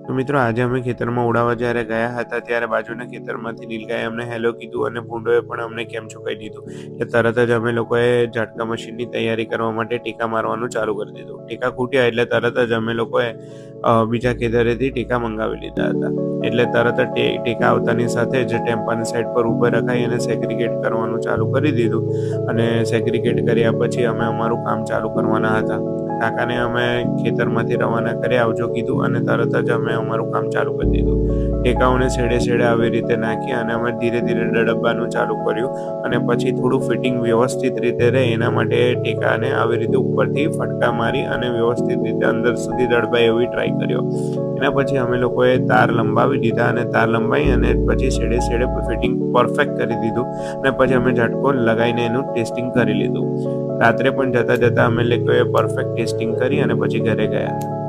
તો મિત્રો આજે અમે ખેતરમાં ઉડાવવા જ્યારે ગયા હતા ત્યારે બાજુના ખેતરમાંથી નીલગાયે અમને હેલો કીધું અને ભૂંડોએ પણ અમને કેમ છો કહી દીધું. એટલે તરત જ અમે લોકોએ ઝાટકા મશીનની તૈયારી કરવા માટે ટેકા મારવાનું ચાલુ કરી દીધું. ટેકા ખૂટ્યા એટલે તરત જ અમે લોકોએ બીજા ખેતરેથી ટેકા મંગાવી લીધા હતા. એટલે તરત જ ટેકા આવતાની સાથે જ ટેમ્પાની સાઈડ પર ઊભા રખાઈ અને સેગ્રીગેટ કરવાનું ચાલુ કરી દીધું. અને સેગ્રીગેટ કર્યા પછી અમે અમારું કામ ચાલુ કરવાના હતા. કાકાને અમે ખેતરમાંથી રવાના કરી આવજો કીધું અને તરત જ અમે અમારું કામ ચાલુ કરી દીધું. ટેકાઓને છેડે છેડે આવી રીતે નાખી અને અમે ધીરે ધીરે દડબવાનું ચાલુ કર્યું. અને પછી થોડું ફિટિંગ વ્યવસ્થિત રીતે રહે એના માટે ટેકાને આવી રીતે ઉપરથી ફટકા મારી અને વ્યવસ્થિત રીતે અંદર સુધી દડબાય એવી ટ્રાય કર્યો. એના પછી અમે લોકોએ તાર લંબાવી દીધા અને તાર લંબાવી અને પછી છેડે છેડે ફિટિંગ પરફેક્ટ કરી દીધું. અને પછી અમે ઝટકો લગાવીને એનું ટેસ્ટિંગ કરી લીધું. રાત્રે પણ જતાં જતાં અમે લોકોએ પરફેક્ટ ટેસ્ટિંગ કરી અને પછી ઘરે ગયા.